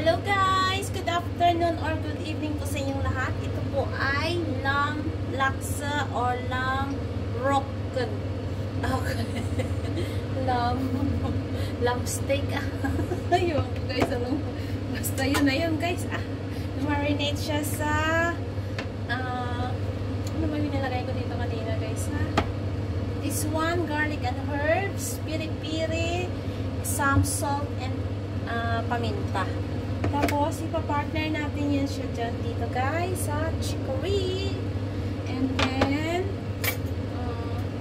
Hello guys! Good afternoon or good evening po sa inyong lahat. Ito po ay lamb laksa or lamb rocken. Lamb steak. Ayun guys, basta yun na yun guys. Marinate siya sa ano ba yung nilagay ko dito kanina guys ha? This one, garlic and herbs, piri-piri, some salt and paminta. Tapos, ipapartner natin yan siya dyan dito guys sa chicory. And then,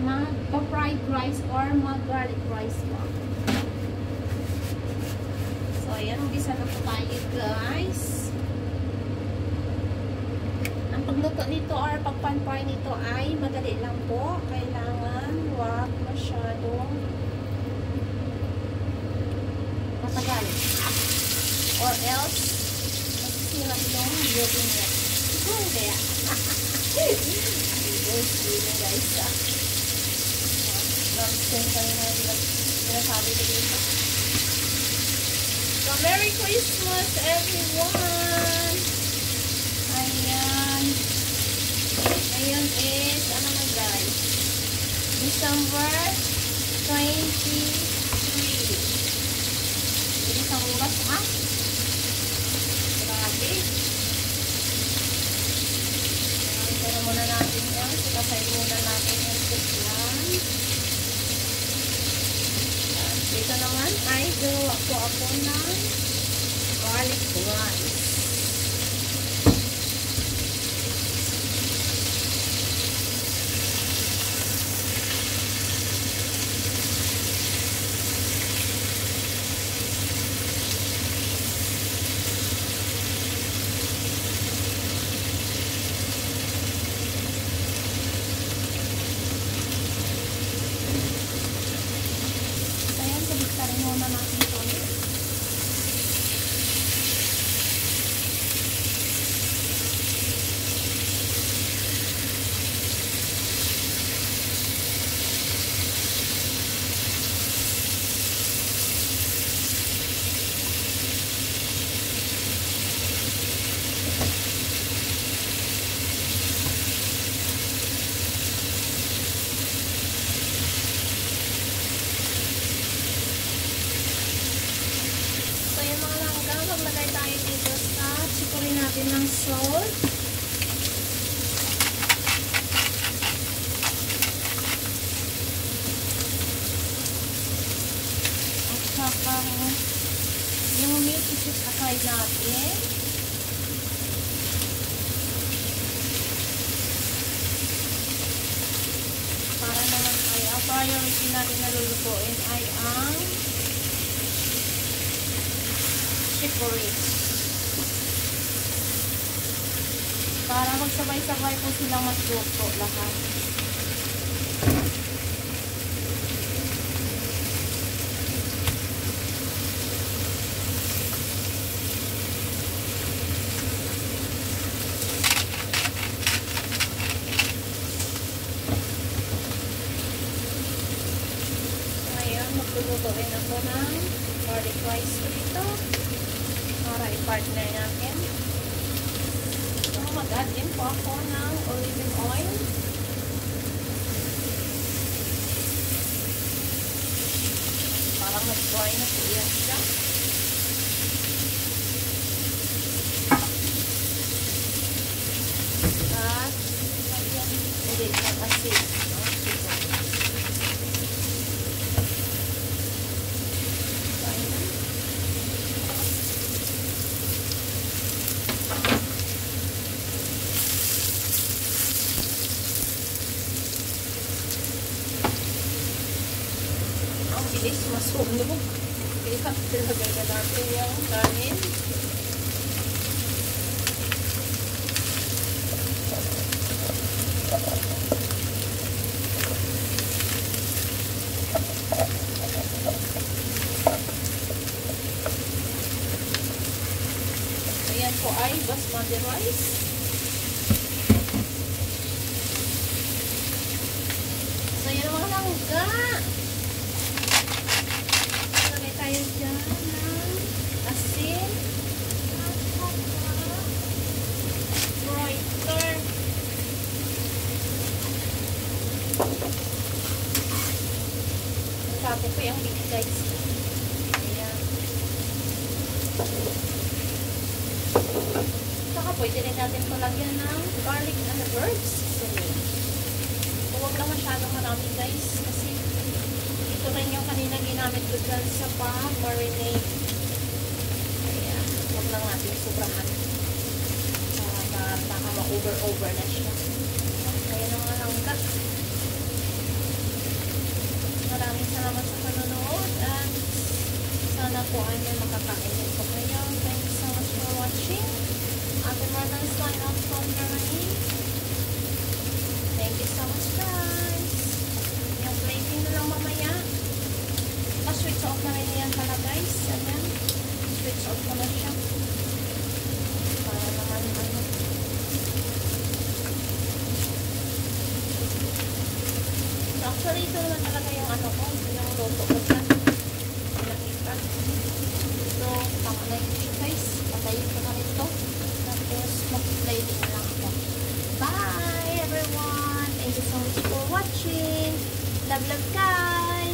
mag-fried rice or mag-garlic rice po. So, ayan, umpisa na po tayo guys. Ang pagluto nito or pagpan-fry nito ay madali lang po. Kailangan wag masyadong matagal. Or else, masisira itong building niya. Siguro kaya. Siguro guys. Nonsense kami na sinasabi ko dito. So, Merry Christmas everyone! Ayan. Ayan is, ano na guys? December 23. Isang oras, ha? Pero muna natin yan. Sikasay muna natin yung tikman. Dito naman ay gawa ko ako ng garlic rice. Muna natin ito ulit. Maglagay tayo dito sa chicory natin ng salt. At saka yung meat is aside natin. Para naman ay ang priority natin na lulutuin ay ang chicory. Para magsabay-sabay po silang magluto lahat. Ngayon, maglulutuin ako ng garlic rice dito. Para i-partner natin. So, mag-add din po ako ng olive oil. Para mag-dry na po yan siya. At, hindi, mag-asin. Bilis masunog. Kaya ilagay na natin yung kanin. Ayan po ay basmati rice. So yan mga langga. Lagay tayo dyan ng asin. Ako po yung big guys. Ayan. Saka pwede rin natin ito lagyan ng garlic and herbs seasoning. Huwag lang masyadong marami guys. Kasi ito rin yung kanina ginamit ko dyan sa pa-marinade. Ayan. Huwag lang natin sobrahan. Baka ma-over na siya. Ayan ang alangga. Maraming salamat sa panonood at sana po ay may makakain din po kayo. Thank you so much for watching. Ate Marlon sign off from Germany. Thank you so much guys. Yung plating na lang mamaya. Pa-switch off na rin yan pala guys. Ayan. Switch off ko na siya. Para naman ano. Actually, ito naman talaga yung ano ko, yung luto ko dyan. Nakita. So, tama na yung guys. Patayin ko na ito. Tapos, mag-plating na lang ako. Bye, everyone! Thank you so much for watching. Love, love, guys!